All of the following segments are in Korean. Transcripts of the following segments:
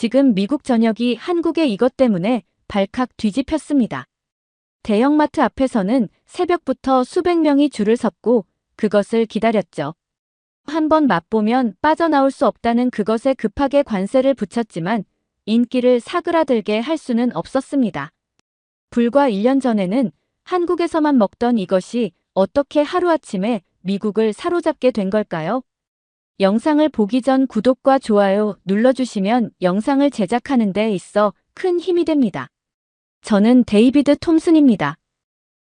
지금 미국 전역이 한국의 이것 때문에 발칵 뒤집혔습니다. 대형마트 앞에서는 새벽부터 수백 명이 줄을 섰고 그것을 기다렸죠. 한번 맛보면 빠져나올 수 없다는 그것에 급하게 관세를 붙였지만 인기를 사그라들게 할 수는 없었습니다. 불과 1년 전에는 한국에서만 먹던 이것이 어떻게 하루아침에 미국을 사로잡게 된 걸까요? 영상을 보기 전 구독과 좋아요 눌러주시면 영상을 제작하는 데 있어 큰 힘이 됩니다. 저는 데이비드 톰슨입니다.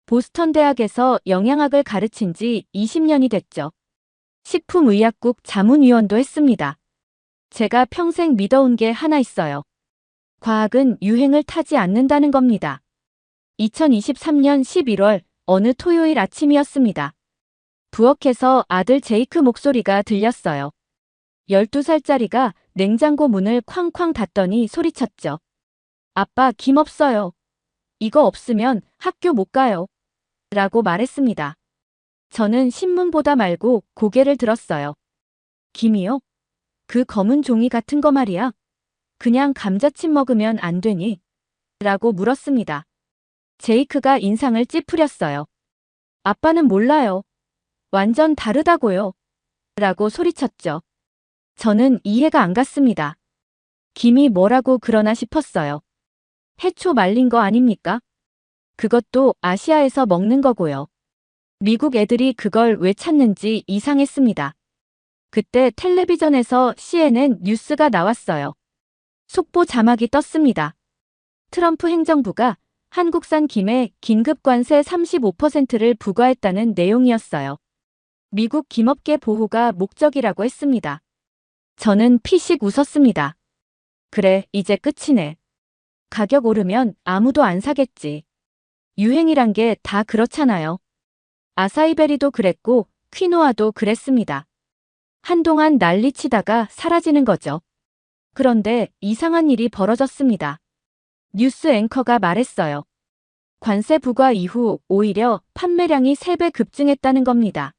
보스턴 대학에서 영양학을 가르친 지 20년이 됐죠. 식품의약국 자문위원도 했습니다. 제가 평생 믿어온 게 하나 있어요. 과학은 유행을 타지 않는다는 겁니다. 2023년 11월 어느 토요일 아침이었습니다. 부엌에서 아들 제이크 목소리가 들렸어요. 12살짜리가 냉장고 문을 쾅쾅 닫더니 소리쳤죠. 아빠, 김 없어요. 이거 없으면 학교 못 가요. 라고 말했습니다. 저는 신문 보다 말고 고개를 들었어요. 김이요? 그 검은 종이 같은 거 말이야. 그냥 감자칩 먹으면 안 되니? 라고 물었습니다. 제이크가 인상을 찌푸렸어요. 아빠는 몰라요. 완전 다르다고요. 라고 소리쳤죠. 저는 이해가 안 갔습니다. 김이 뭐라고 그러나 싶었어요. 해초 말린 거 아닙니까? 그것도 아시아에서 먹는 거고요. 미국 애들이 그걸 왜 찾는지 이상했습니다. 그때 텔레비전에서 CNN 뉴스가 나왔어요. 속보 자막이 떴습니다. 트럼프 행정부가 한국산 김에 긴급 관세 35%를 부과했다는 내용이었어요. 미국 김업계 보호가 목적이라고 했습니다. 저는 피식 웃었습니다. 그래, 이제 끝이네. 가격 오르면 아무도 안 사겠지. 유행이란 게 다 그렇잖아요. 아사이베리도 그랬고 퀴노아도 그랬습니다. 한동안 난리치다가 사라지는 거죠. 그런데 이상한 일이 벌어졌습니다. 뉴스 앵커가 말했어요. 관세 부과 이후 오히려 판매량이 3배 급증했다는 겁니다.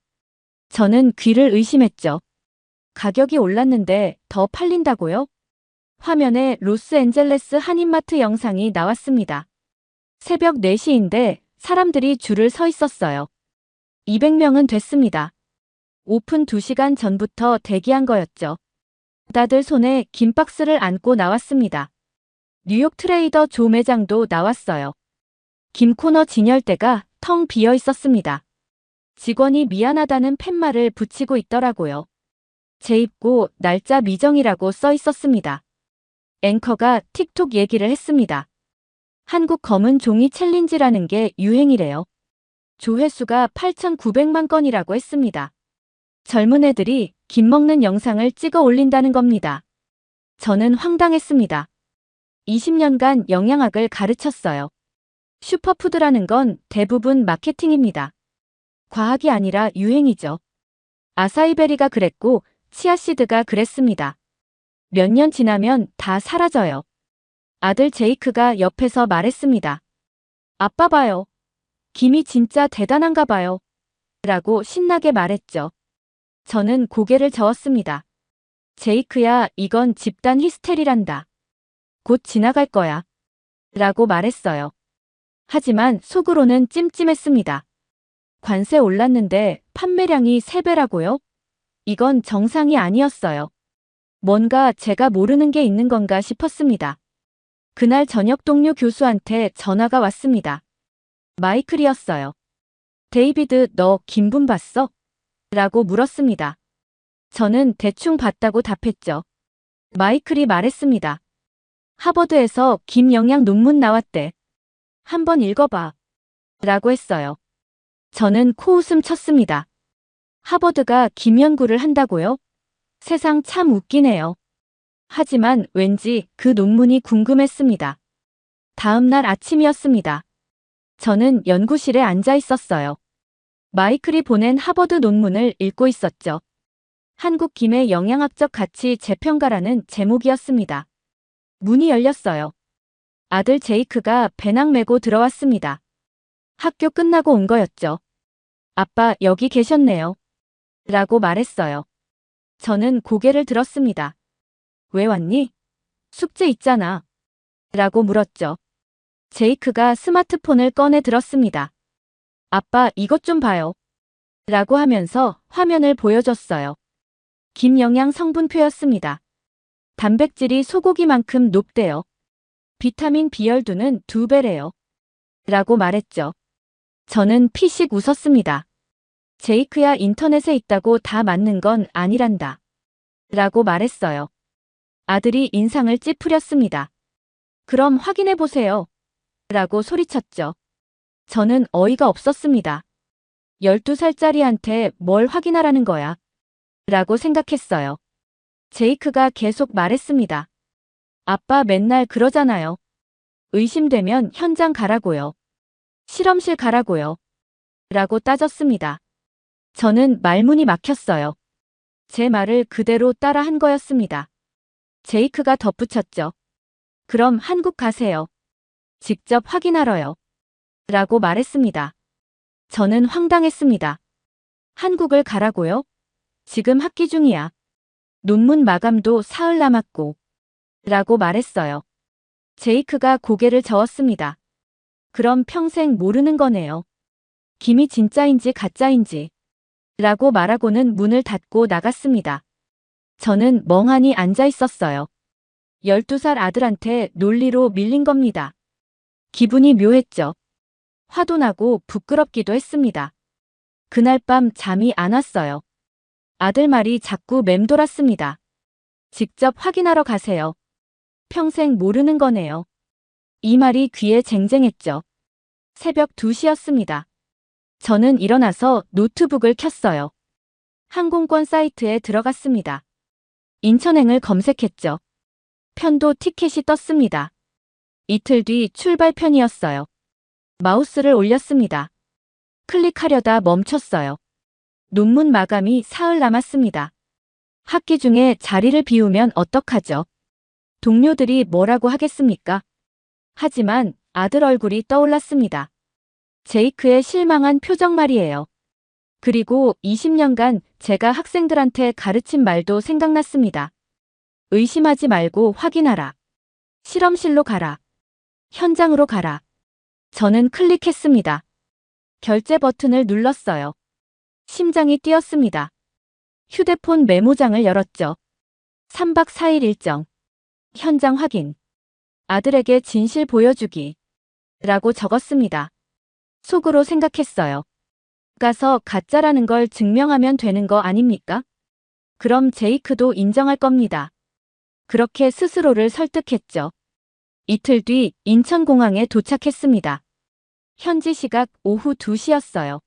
저는 귀를 의심했죠. 가격이 올랐는데 더 팔린다고요? 화면에 로스앤젤레스 한인마트 영상이 나왔습니다. 새벽 4시인데 사람들이 줄을 서 있었어요. 200명은 됐습니다. 오픈 2시간 전부터 대기한 거였죠. 다들 손에 긴 박스를 안고 나왔습니다. 뉴욕 트레이더 조 매장도 나왔어요. 김 코너 진열대가 텅 비어 있었습니다. 직원이 미안하다는 팻말을 붙이고 있더라고요. 재입고 날짜 미정이라고 써 있었습니다. 앵커가 틱톡 얘기를 했습니다. 한국 검은 종이 챌린지라는 게 유행이래요. 조회수가 8,900만 건이라고 했습니다. 젊은 애들이 김 먹는 영상을 찍어 올린다는 겁니다. 저는 황당했습니다. 20년간 영양학을 가르쳤어요. 슈퍼푸드라는 건 대부분 마케팅입니다. 과학이 아니라 유행이죠. 아사이베리가 그랬고 치아씨드가 그랬습니다. 몇 년 지나면 다 사라져요. 아들 제이크가 옆에서 말했습니다. 아빠 봐요. 김이 진짜 대단한가 봐요. 라고 신나게 말했죠. 저는 고개를 저었습니다. 제이크야, 이건 집단 히스테리란다. 곧 지나갈 거야. 라고 말했어요. 하지만 속으로는 찜찜했습니다. 관세 올랐는데 판매량이 3배라고요? 이건 정상이 아니었어요. 뭔가 제가 모르는 게 있는 건가 싶었습니다. 그날 저녁 동료 교수한테 전화가 왔습니다. 마이클이었어요. 데이비드, 너 김분 봤어? 라고 물었습니다. 저는 대충 봤다고 답했죠. 마이클이 말했습니다. 하버드에서 김 영양 논문 나왔대. 한번 읽어봐. 라고 했어요. 저는 코웃음 쳤습니다. 하버드가 김 연구를 한다고요? 세상 참 웃기네요. 하지만 왠지 그 논문이 궁금했습니다. 다음 날 아침이었습니다. 저는 연구실에 앉아 있었어요. 마이클이 보낸 하버드 논문을 읽고 있었죠. 한국 김의 영양학적 가치 재평가라는 제목이었습니다. 문이 열렸어요. 아들 제이크가 배낭 메고 들어왔습니다. 학교 끝나고 온 거였죠. 아빠, 여기 계셨네요. 라고 말했어요. 저는 고개를 들었습니다. 왜 왔니? 숙제 있잖아. 라고 물었죠. 제이크가 스마트폰을 꺼내 들었습니다. 아빠, 이것 좀 봐요. 라고 하면서 화면을 보여줬어요. 김영양 성분표였습니다. 단백질이 소고기만큼 높대요. 비타민 B12는 2배래요. 라고 말했죠. 저는 피식 웃었습니다. 제이크야, 인터넷에 있다고 다 맞는 건 아니란다. 라고 말했어요. 아들이 인상을 찌푸렸습니다. 그럼 확인해 보세요. 라고 소리쳤죠. 저는 어이가 없었습니다. 12살짜리한테 뭘 확인하라는 거야. 라고 생각했어요. 제이크가 계속 말했습니다. 아빠 맨날 그러잖아요. 의심되면 현장 가라고요. 실험실 가라고요. 라고 따졌습니다. 저는 말문이 막혔어요. 제 말을 그대로 따라 한 거였습니다. 제이크가 덧붙였죠. 그럼 한국 가세요. 직접 확인하러요. 라고 말했습니다. 저는 황당했습니다. 한국을 가라고요? 지금 학기 중이야. 논문 마감도 사흘 남았고. 라고 말했어요. 제이크가 고개를 저었습니다. 그럼 평생 모르는 거네요. 김이 진짜인지 가짜인지. 라고 말하고는 문을 닫고 나갔습니다. 저는 멍하니 앉아 있었어요. 12살 아들한테 논리로 밀린 겁니다. 기분이 묘했죠. 화도 나고 부끄럽기도 했습니다. 그날 밤 잠이 안 왔어요. 아들 말이 자꾸 맴돌았습니다. 직접 확인하러 가세요. 평생 모르는 거네요. 이 말이 귀에 쟁쟁했죠. 새벽 2시였습니다. 저는 일어나서 노트북을 켰어요. 항공권 사이트에 들어갔습니다. 인천행을 검색했죠. 편도 티켓이 떴습니다. 이틀 뒤 출발편이었어요. 마우스를 올렸습니다. 클릭하려다 멈췄어요. 논문 마감이 사흘 남았습니다. 학기 중에 자리를 비우면 어떡하죠? 동료들이 뭐라고 하겠습니까? 하지만 아들 얼굴이 떠올랐습니다. 제이크의 실망한 표정 말이에요. 그리고 20년간 제가 학생들한테 가르친 말도 생각났습니다. 의심하지 말고 확인하라. 실험실로 가라. 현장으로 가라. 저는 클릭했습니다. 결제 버튼을 눌렀어요. 심장이 뛰었습니다. 휴대폰 메모장을 열었죠. 3박 4일 일정. 현장 확인. 아들에게 진실 보여주기. 라고 적었습니다. 속으로 생각했어요. 가서 가짜라는 걸 증명하면 되는 거 아닙니까? 그럼 제이크도 인정할 겁니다. 그렇게 스스로를 설득했죠. 이틀 뒤 인천공항에 도착했습니다. 현지 시각 오후 2시였어요.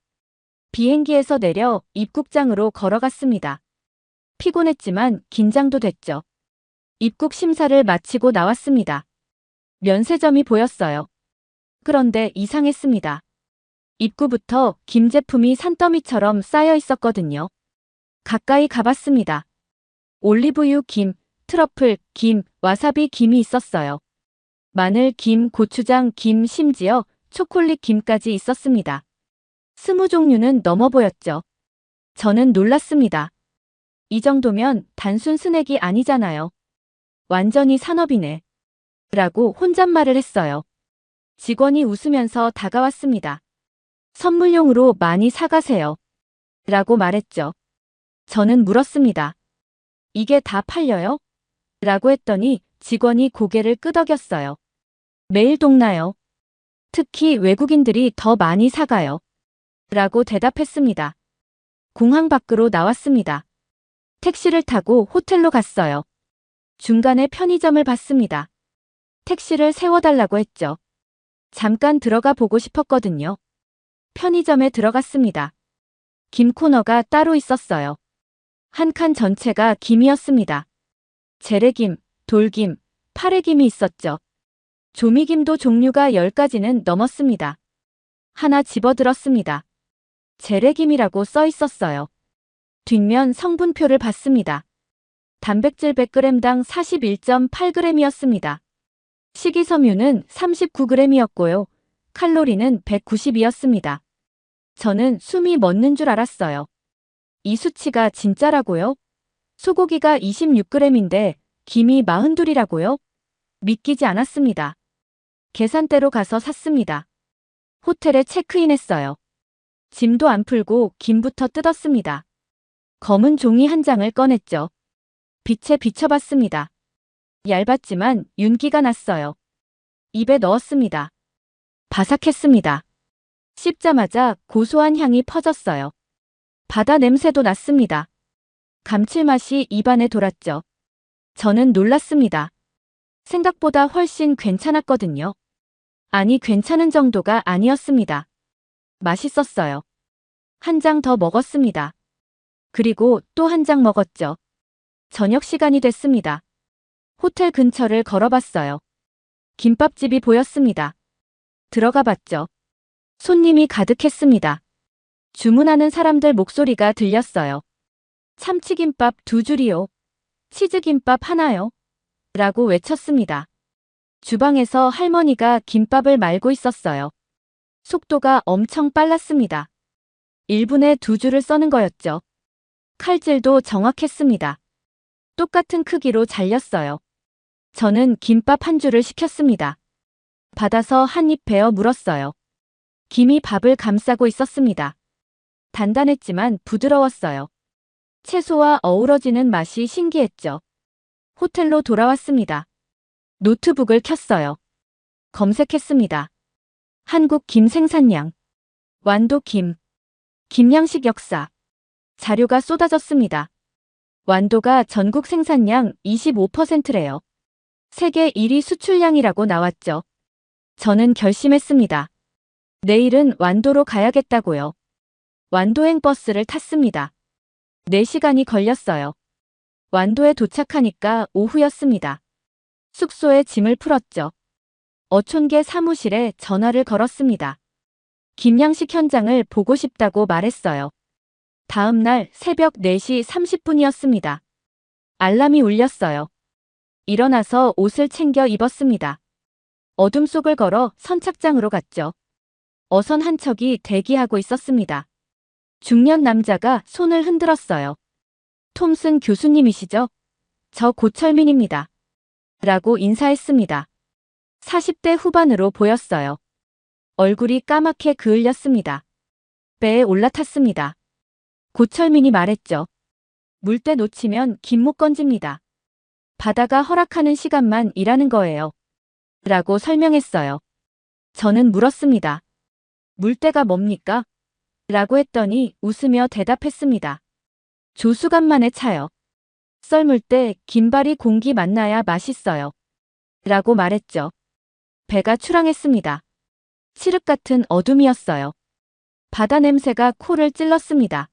비행기에서 내려 입국장으로 걸어갔습니다. 피곤했지만 긴장도 됐죠. 입국 심사를 마치고 나왔습니다. 면세점이 보였어요. 그런데 이상했습니다. 입구부터 김 제품이 산더미처럼 쌓여 있었거든요. 가까이 가봤습니다. 올리브유 김, 트러플 김, 와사비 김이 있었어요. 마늘 김, 고추장 김, 심지어 초콜릿 김까지 있었습니다. 20종류는 넘어 보였죠. 저는 놀랐습니다. 이 정도면 단순 스낵이 아니잖아요. 완전히 산업이네. 라고 혼잣말을 했어요. 직원이 웃으면서 다가왔습니다. 선물용으로 많이 사가세요. 라고 말했죠. 저는 물었습니다. 이게 다 팔려요? 라고 했더니 직원이 고개를 끄덕였어요. 매일 동나요. 특히 외국인들이 더 많이 사가요. 라고 대답했습니다. 공항 밖으로 나왔습니다. 택시를 타고 호텔로 갔어요. 중간에 편의점을 봤습니다. 택시를 세워달라고 했죠. 잠깐 들어가 보고 싶었거든요. 편의점에 들어갔습니다. 김 코너가 따로 있었어요. 한 칸 전체가 김이었습니다. 재래김, 돌김, 파래김이 있었죠. 조미김도 종류가 10가지는 넘었습니다. 하나 집어들었습니다. 재래김이라고 써 있었어요. 뒷면 성분표를 봤습니다. 단백질 100g당 41.8g이었습니다. 식이섬유는 39g이었고요. 칼로리는 190이었습니다. 저는 숨이 멎는 줄 알았어요. 이 수치가 진짜라고요? 소고기가 26g인데 김이 42이라고요? 믿기지 않았습니다. 계산대로 가서 샀습니다. 호텔에 체크인했어요. 짐도 안 풀고 김부터 뜯었습니다. 검은 종이 한 장을 꺼냈죠. 빛에 비춰봤습니다. 얇았지만 윤기가 났어요. 입에 넣었습니다. 바삭했습니다. 씹자마자 고소한 향이 퍼졌어요. 바다 냄새도 났습니다. 감칠맛이 입안에 돌았죠. 저는 놀랐습니다. 생각보다 훨씬 괜찮았거든요. 아니, 괜찮은 정도가 아니었습니다. 맛있었어요. 한 장 더 먹었습니다. 그리고 또 한 장 먹었죠. 저녁 시간이 됐습니다. 호텔 근처를 걸어봤어요. 김밥집이 보였습니다. 들어가 봤죠. 손님이 가득했습니다. 주문하는 사람들 목소리가 들렸어요. 참치김밥 2줄이요. 치즈김밥 하나요. 라고 외쳤습니다. 주방에서 할머니가 김밥을 말고 있었어요. 속도가 엄청 빨랐습니다. 1분에 2줄을 써는 거였죠. 칼질도 정확했습니다. 똑같은 크기로 잘렸어요. 저는 김밥 한 줄을 시켰습니다. 받아서 한 입 베어 물었어요. 김이 밥을 감싸고 있었습니다. 단단했지만 부드러웠어요. 채소와 어우러지는 맛이 신기했죠. 호텔로 돌아왔습니다. 노트북을 켰어요. 검색했습니다. 한국 김 생산량, 완도 김, 김양식 역사. 자료가 쏟아졌습니다. 완도가 전국 생산량 25%래요. 세계 1위 수출량이라고 나왔죠. 저는 결심했습니다. 내일은 완도로 가야겠다고요. 완도행 버스를 탔습니다. 4시간이 걸렸어요. 완도에 도착하니까 오후였습니다. 숙소에 짐을 풀었죠. 어촌계 사무실에 전화를 걸었습니다. 김양식 현장을 보고 싶다고 말했어요. 다음 날 새벽 4시 30분이었습니다. 알람이 울렸어요. 일어나서 옷을 챙겨 입었습니다. 어둠 속을 걸어 선착장으로 갔죠. 어선 한 척이 대기하고 있었습니다. 중년 남자가 손을 흔들었어요. 톰슨 교수님이시죠? 저 고철민입니다. 라고 인사했습니다. 40대 후반으로 보였어요. 얼굴이 까맣게 그을렸습니다. 배에 올라탔습니다. 고철민이 말했죠. 물때 놓치면 김 못 건집니다. 바다가 허락하는 시간만 일하는 거예요. 라고 설명했어요. 저는 물었습니다. 물때가 뭡니까? 라고 했더니 웃으며 대답했습니다. 조수간만에 차요. 썰물 때 김발이 공기 만나야 맛있어요. 라고 말했죠. 배가 출항했습니다. 칠흑 같은 어둠이었어요. 바다 냄새가 코를 찔렀습니다.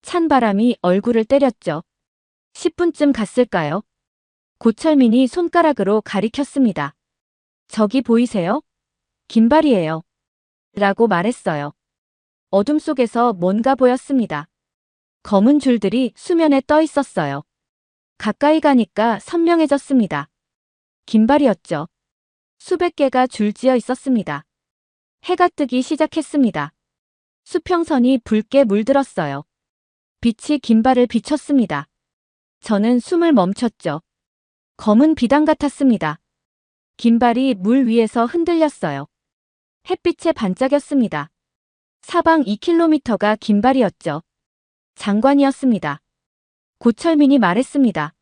찬 바람이 얼굴을 때렸죠. 10분쯤 갔을까요? 고철민이 손가락으로 가리켰습니다. 저기 보이세요? 김발이에요. 라고 말했어요. 어둠 속에서 뭔가 보였습니다. 검은 줄들이 수면에 떠 있었어요. 가까이 가니까 선명해졌습니다. 김발이었죠. 수백 개가 줄지어 있었습니다. 해가 뜨기 시작했습니다. 수평선이 붉게 물들었어요. 빛이 김발을 비췄습니다. 저는 숨을 멈췄죠. 검은 비단 같았습니다. 김발이 물 위에서 흔들렸어요. 햇빛에 반짝였습니다. 사방 2km가 김발이었죠. 장관이었습니다. 고철민이 말했습니다.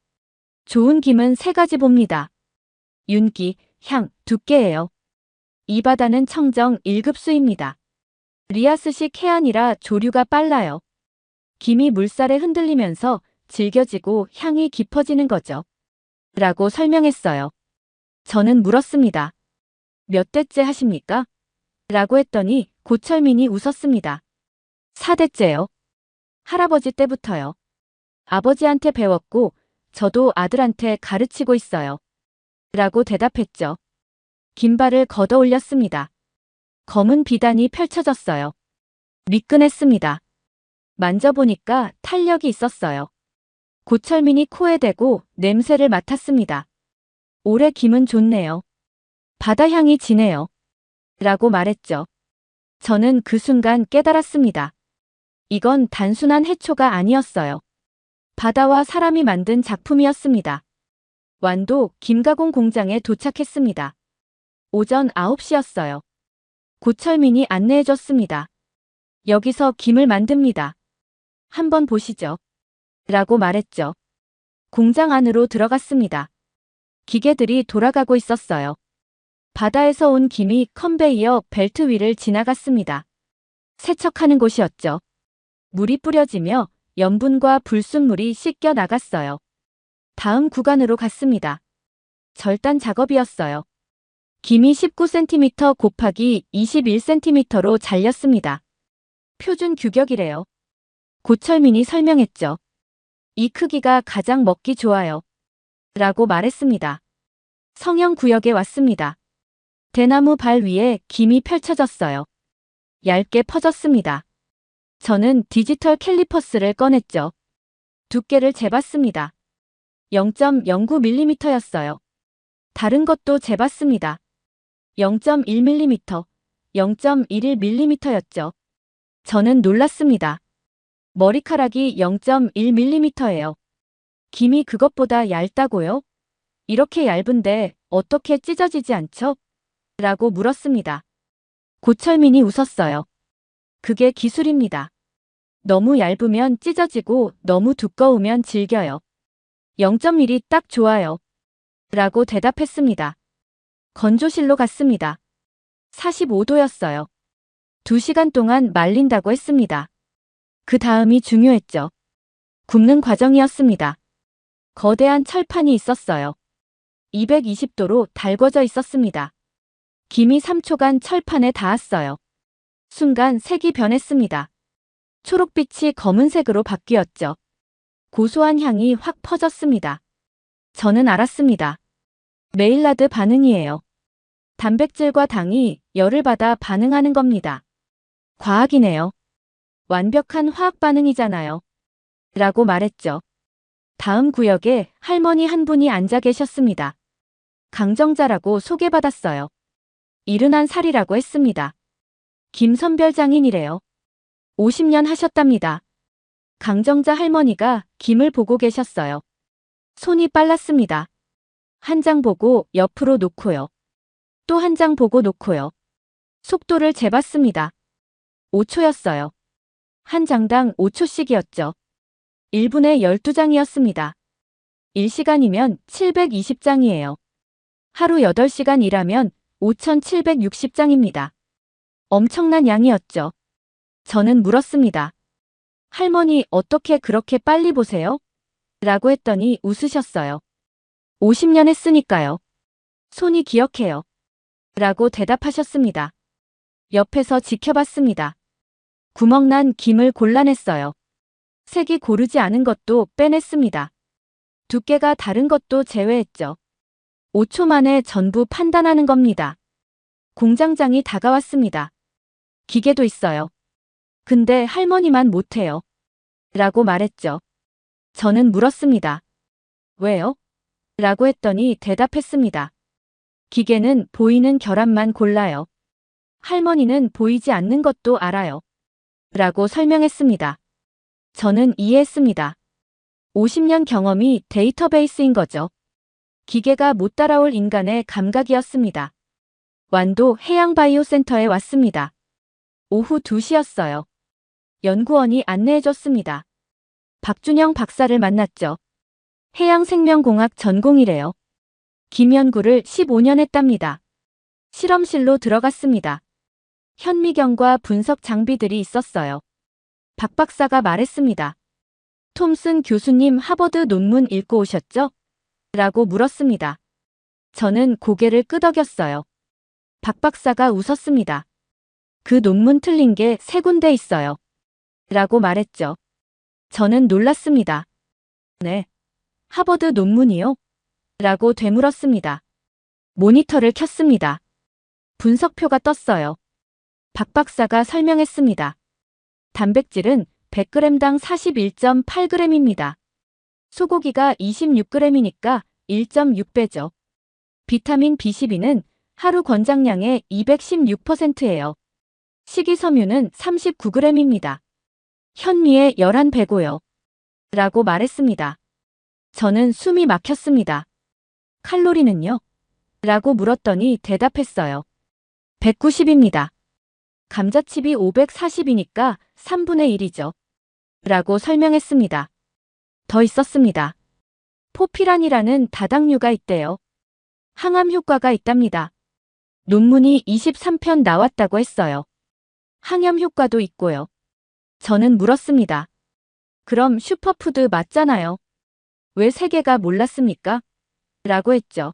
좋은 김은 3가지 봅니다. 윤기, 향, 두께예요. 이 바다는 청정 1급수입니다. 리아스식 해안이라 조류가 빨라요. 김이 물살에 흔들리면서 질겨지고 향이 깊어지는 거죠. 라고 설명했어요. 저는 물었습니다. 몇 대째 하십니까? 라고 했더니 고철민이 웃었습니다. 4대째요. 할아버지 때부터요. 아버지한테 배웠고 저도 아들한테 가르치고 있어요. 라고 대답했죠. 김발을 걷어 올렸습니다. 검은 비단이 펼쳐졌어요. 미끈했습니다. 만져보니까 탄력이 있었어요. 고철민이 코에 대고 냄새를 맡았습니다. 올해 김은 좋네요. 바다 향이 지네요. 라고 말했죠. 저는 그 순간 깨달았습니다. 이건 단순한 해초가 아니었어요. 바다와 사람이 만든 작품이었습니다. 완도 김가공 공장에 도착했습니다. 오전 9시였어요. 고철민이 안내해줬습니다. 여기서 김을 만듭니다. 한번 보시죠. 라고 말했죠. 공장 안으로 들어갔습니다. 기계들이 돌아가고 있었어요. 바다에서 온 김이 컨베이어 벨트 위를 지나갔습니다. 세척하는 곳이었죠. 물이 뿌려지며 염분과 불순물이 씻겨 나갔어요. 다음 구간으로 갔습니다. 절단 작업이었어요. 김이 19cm 곱하기 21cm로 잘렸습니다. 표준 규격이래요. 고철민이 설명했죠. 이 크기가 가장 먹기 좋아요. 라고 말했습니다. 성형 구역에 왔습니다. 대나무 발 위에 김이 펼쳐졌어요. 얇게 퍼졌습니다. 저는 디지털 캘리퍼스를 꺼냈죠. 두께를 재봤습니다. 0.09mm였어요. 다른 것도 재봤습니다. 0.1mm, 0.11mm였죠. 저는 놀랐습니다. 머리카락이 0.1mm예요. 김이 그것보다 얇다고요? 이렇게 얇은데 어떻게 찢어지지 않죠? 라고 물었습니다. 고철민이 웃었어요. 그게 기술입니다. 너무 얇으면 찢어지고 너무 두꺼우면 질겨요. 0.1이 딱 좋아요. 라고 대답했습니다. 건조실로 갔습니다. 45도였어요. 2시간 동안 말린다고 했습니다. 그 다음이 중요했죠. 굽는 과정이었습니다. 거대한 철판이 있었어요. 220도로 달궈져 있었습니다. 김이 3초간 철판에 닿았어요. 순간 색이 변했습니다. 초록빛이 검은색으로 바뀌었죠. 고소한 향이 확 퍼졌습니다. 저는 알았습니다. 메일라드 반응이에요. 단백질과 당이 열을 받아 반응하는 겁니다. 과학이네요. 완벽한 화학 반응이잖아요. 라고 말했죠. 다음 구역에 할머니 한 분이 앉아 계셨습니다. 강정자라고 소개받았어요. 71살이라고 했습니다. 김선별 장인이래요. 50년 하셨답니다. 강정자 할머니가 김을 보고 계셨어요. 손이 빨랐습니다. 한 장 보고 옆으로 놓고요. 또 한 장 보고 놓고요. 속도를 재봤습니다. 5초였어요. 한 장당 5초씩이었죠. 1분에 12장이었습니다. 1시간이면 720장이에요. 하루 8시간 일하면 5,760장입니다. 엄청난 양이었죠. 저는 물었습니다. 할머니 어떻게 그렇게 빨리 보세요? 라고 했더니 웃으셨어요. 50년 했으니까요. 손이 기억해요. 라고 대답하셨습니다. 옆에서 지켜봤습니다. 구멍난 김을 골라냈어요. 색이 고르지 않은 것도 빼냈습니다. 두께가 다른 것도 제외했죠. 5초 만에 전부 판단하는 겁니다. 공장장이 다가왔습니다. 기계도 있어요. 근데 할머니만 못해요. 라고 말했죠. 저는 물었습니다. 왜요? 라고 했더니 대답했습니다. 기계는 보이는 결함만 골라요. 할머니는 보이지 않는 것도 알아요. 라고 설명했습니다. 저는 이해했습니다. 50년 경험이 데이터베이스인 거죠. 기계가 못 따라올 인간의 감각이었습니다. 완도 해양바이오센터에 왔습니다. 오후 2시였어요. 연구원이 안내해줬습니다. 박준영 박사를 만났죠. 해양생명공학 전공이래요. 김 연구를 15년 했답니다. 실험실로 들어갔습니다. 현미경과 분석 장비들이 있었어요. 박 박사가 말했습니다. 톰슨 교수님 하버드 논문 읽고 오셨죠? 라고 물었습니다. 저는 고개를 끄덕였어요. 박 박사가 웃었습니다. 그 논문 틀린 게 3군데 있어요. 라고 말했죠. 저는 놀랐습니다. 네. 하버드 논문이요? 라고 되물었습니다. 모니터를 켰습니다. 분석표가 떴어요. 박 박사가 설명했습니다. 단백질은 100g당 41.8g입니다. 소고기가 26g이니까 1.6배죠. 비타민 B12는 하루 권장량의 216%예요. 식이섬유는 39g입니다. 현미의 11배고요. 라고 말했습니다. 저는 숨이 막혔습니다. 칼로리는요? 라고 물었더니 대답했어요. 190입니다. 감자칩이 540이니까 3분의 1이죠. 라고 설명했습니다. 더 있었습니다. 포피란이라는 다당류가 있대요. 항암 효과가 있답니다. 논문이 23편 나왔다고 했어요. 항염 효과도 있고요. 저는 물었습니다. 그럼 슈퍼푸드 맞잖아요. 왜 3개가 몰랐습니까? 라고 했죠.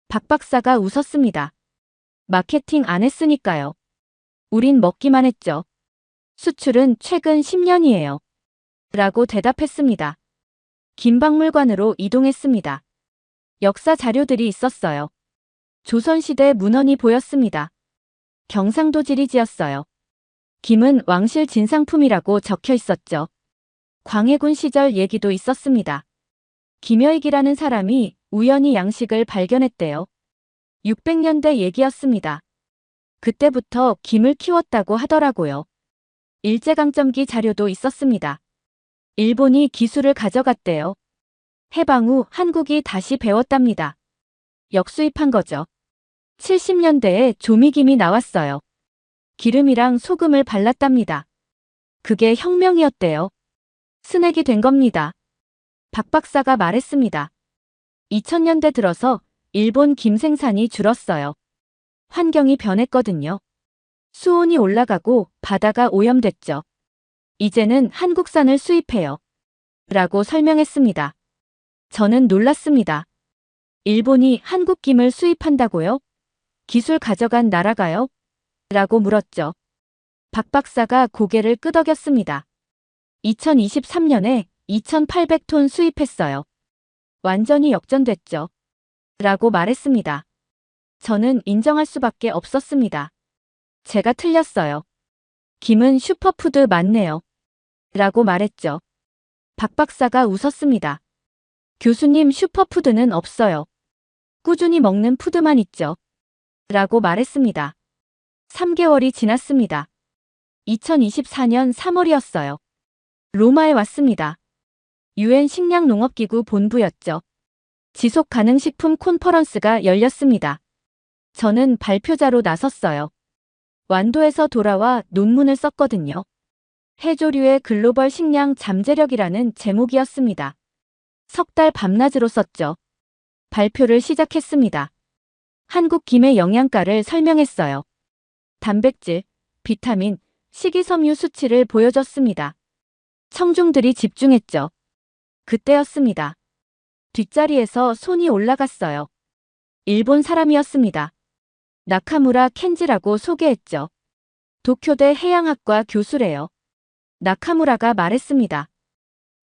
박 박사가 웃었습니다. 마케팅 안 했으니까요. 우린 먹기만 했죠. 수출은 최근 10년이에요. 라고 대답했습니다. 김박물관으로 이동했습니다. 역사 자료들이 있었어요. 조선시대 문헌이 보였습니다. 경상도 지리지였어요. 김은 왕실 진상품이라고 적혀 있었죠. 광해군 시절 얘기도 있었습니다. 김여익이라는 사람이 우연히 양식을 발견했대요. 600년대 얘기였습니다. 그때부터 김을 키웠다고 하더라고요. 일제강점기 자료도 있었습니다. 일본이 기술을 가져갔대요. 해방 후 한국이 다시 배웠답니다. 역수입한 거죠. 70년대에 조미김이 나왔어요. 기름이랑 소금을 발랐답니다. 그게 혁명이었대요. 스낵이 된 겁니다. 박 박사가 말했습니다. 2000년대 들어서 일본 김 생산이 줄었어요. 환경이 변했거든요. 수온이 올라가고 바다가 오염됐죠. 이제는 한국산을 수입해요. 라고 설명했습니다. 저는 놀랐습니다. 일본이 한국 김을 수입한다고요? 기술 가져간 나라가요? 라고 물었죠. 박 박사가 고개를 끄덕였습니다. 2023년에 2,800톤 수입했어요. 완전히 역전됐죠. 라고 말했습니다. 저는 인정할 수밖에 없었습니다. 제가 틀렸어요. 김은 슈퍼푸드 맞네요. 라고 말했죠. 박 박사가 웃었습니다. 교수님, 슈퍼푸드는 없어요. 꾸준히 먹는 푸드만 있죠. 라고 말했습니다. 3개월이 지났습니다. 2024년 3월이었어요. 로마에 왔습니다. UN 식량농업기구 본부였죠. 지속가능식품 콘퍼런스가 열렸습니다. 저는 발표자로 나섰어요. 완도에서 돌아와 논문을 썼거든요. 해조류의 글로벌 식량 잠재력이라는 제목이었습니다. 3달 밤낮으로 썼죠. 발표를 시작했습니다. 한국 김의 영양가를 설명했어요. 단백질, 비타민, 식이섬유 수치를 보여줬습니다. 청중들이 집중했죠. 그때였습니다. 뒷자리에서 손이 올라갔어요. 일본 사람이었습니다. 나카무라 켄지라고 소개했죠. 도쿄대 해양학과 교수래요. 나카무라가 말했습니다.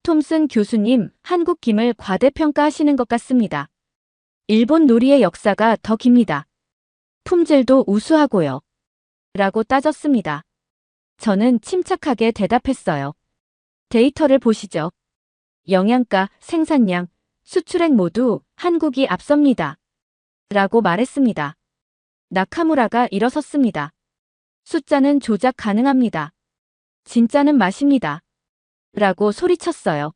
톰슨 교수님, 한국 김을 과대평가하시는 것 같습니다. 일본 놀이의 역사가 더 깁니다. 품질도 우수하고요. 라고 따졌습니다. 저는 침착하게 대답했어요. 데이터를 보시죠. 영양가, 생산량, 수출액 모두 한국이 앞섭니다. 라고 말했습니다. 나카무라가 일어섰습니다. 숫자는 조작 가능합니다. 진짜는 맛입니다. 라고 소리쳤어요.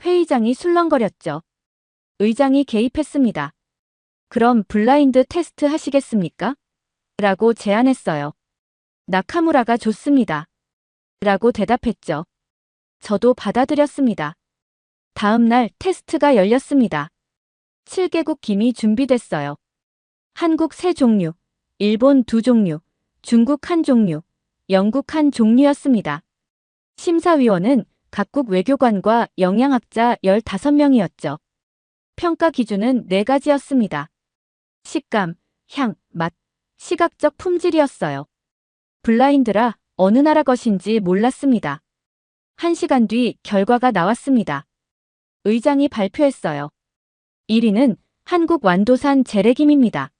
회의장이 술렁거렸죠. 의장이 개입했습니다. 그럼 블라인드 테스트 하시겠습니까? 라고 제안했어요. 나카무라가 좋습니다. 라고 대답했죠. 저도 받아들였습니다. 다음 날 테스트가 열렸습니다. 7개국 김이 준비됐어요. 한국 3종류, 일본 2종류, 중국 1종류, 영국 1종류였습니다. 심사위원은 각국 외교관과 영양학자 15명이었죠. 평가 기준은 4가지였습니다. 식감, 향, 맛, 시각적 품질이었어요. 블라인드라 어느 나라 것인지 몰랐습니다. 1시간 뒤 결과가 나왔습니다. 의장이 발표했어요. 1위는 한국 완도산 재래김입니다.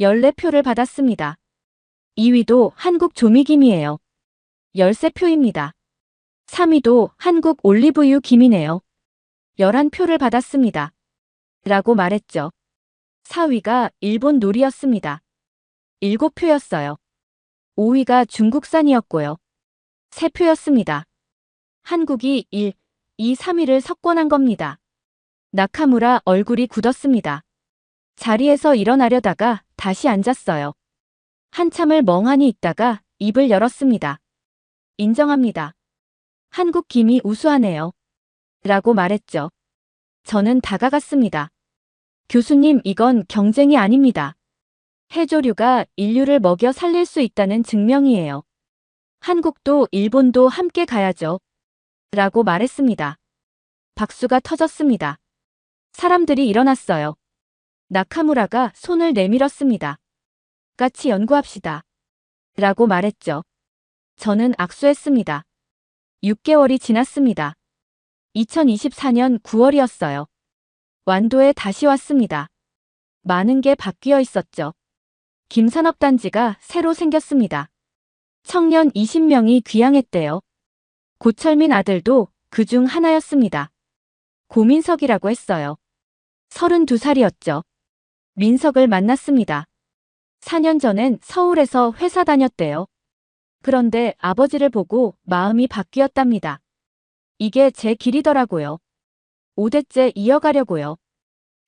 14표를 받았습니다. 2위도 한국 조미김이에요. 13표입니다. 3위도 한국 올리브유 김이네요. 11표를 받았습니다. 라고 말했죠. 4위가 일본 놀이였습니다. 7표였어요. 5위가 중국산이었고요. 3표였습니다. 한국이 1, 2, 3위를 석권한 겁니다. 나카무라 얼굴이 굳었습니다. 자리에서 일어나려다가 다시 앉았어요. 한참을 멍하니 있다가 입을 열었습니다. 인정합니다. 한국 김이 우수하네요. 라고 말했죠. 저는 다가갔습니다. 교수님, 이건 경쟁이 아닙니다. 해조류가 인류를 먹여 살릴 수 있다는 증명이에요. 한국도 일본도 함께 가야죠. 라고 말했습니다. 박수가 터졌습니다. 사람들이 일어났어요. 나카무라가 손을 내밀었습니다. 같이 연구합시다. 라고 말했죠. 저는 악수했습니다. 6개월이 지났습니다. 2024년 9월이었어요. 완도에 다시 왔습니다. 많은 게 바뀌어 있었죠. 김산업단지가 새로 생겼습니다. 청년 20명이 귀향했대요. 고철민 아들도 그중 하나였습니다. 고민석이라고 했어요. 32살이었죠. 민석을 만났습니다. 4년 전엔 서울에서 회사 다녔대요. 그런데 아버지를 보고 마음이 바뀌었답니다. 이게 제 길이더라고요. 5대째 이어가려고요.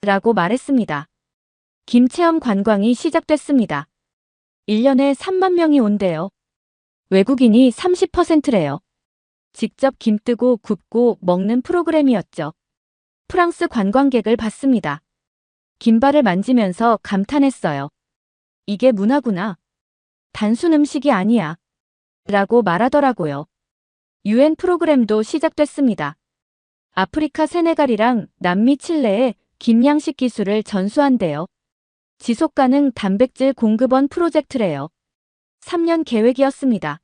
라고 말했습니다. 김체험 관광이 시작됐습니다. 1년에 3만 명이 온대요. 외국인이 30%래요. 직접 김 뜨고 굽고 먹는 프로그램이었죠. 프랑스 관광객을 봤습니다. 김발을 만지면서 감탄했어요. 이게 문화구나. 단순 음식이 아니야. 라고 말하더라고요. UN 프로그램도 시작됐습니다. 아프리카 세네갈이랑 남미 칠레에 김 양식 기술을 전수한대요. 지속가능 단백질 공급원 프로젝트래요. 3년 계획이었습니다.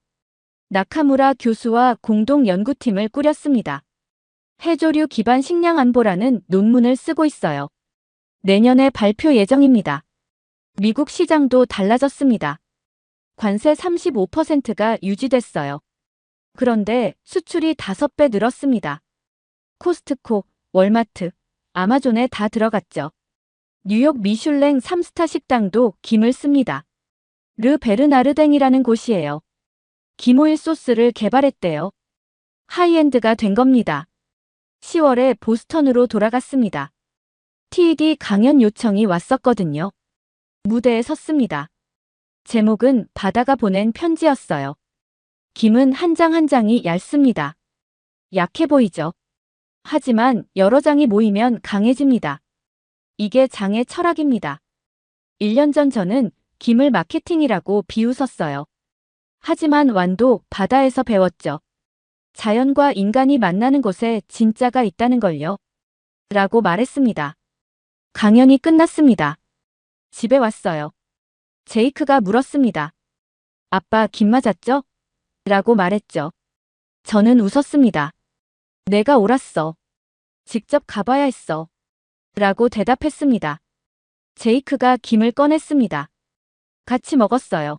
나카무라 교수와 공동 연구팀을 꾸렸습니다. 해조류 기반 식량 안보라는 논문을 쓰고 있어요. 내년에 발표 예정입니다. 미국 시장도 달라졌습니다. 관세 35%가 유지됐어요. 그런데 수출이 5배 늘었습니다. 코스트코, 월마트, 아마존에 다 들어갔죠. 뉴욕 미슐랭 3스타 식당도 김을 씁니다. 르 베르나르댕이라는 곳이에요. 김오일 소스를 개발했대요. 하이엔드가 된 겁니다. 10월에 보스턴으로 돌아갔습니다. TED 강연 요청이 왔었거든요. 무대에 섰습니다. 제목은 바다가 보낸 편지였어요. 김은 한 장 한 장이 얇습니다. 약해 보이죠? 하지만 여러 장이 모이면 강해집니다. 이게 장의 철학입니다. 1년 전 저는 김을 마케팅이라고 비웃었어요. 하지만 완도 바다에서 배웠죠. 자연과 인간이 만나는 곳에 진짜가 있다는 걸요. 라고 말했습니다. 강연이 끝났습니다. 집에 왔어요. 제이크가 물었습니다. 아빠 김 맞았죠? 라고 말했죠. 저는 웃었습니다. 내가 옳았어. 직접 가봐야 했어. 라고 대답했습니다. 제이크가 김을 꺼냈습니다. 같이 먹었어요.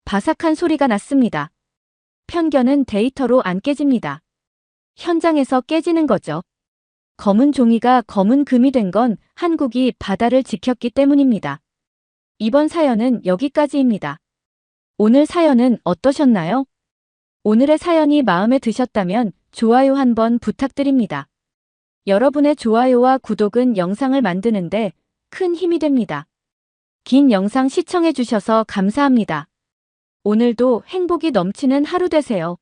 바삭한 소리가 났습니다. 편견은 데이터로 안 깨집니다. 현장에서 깨지는 거죠. 검은 종이가 검은 금이 된 건 한국이 바다를 지켰기 때문입니다. 이번 사연은 여기까지입니다. 오늘 사연은 어떠셨나요? 오늘의 사연이 마음에 드셨다면 좋아요 한번 부탁드립니다. 여러분의 좋아요와 구독은 영상을 만드는데 큰 힘이 됩니다. 긴 영상 시청해 주셔서 감사합니다. 오늘도 행복이 넘치는 하루 되세요.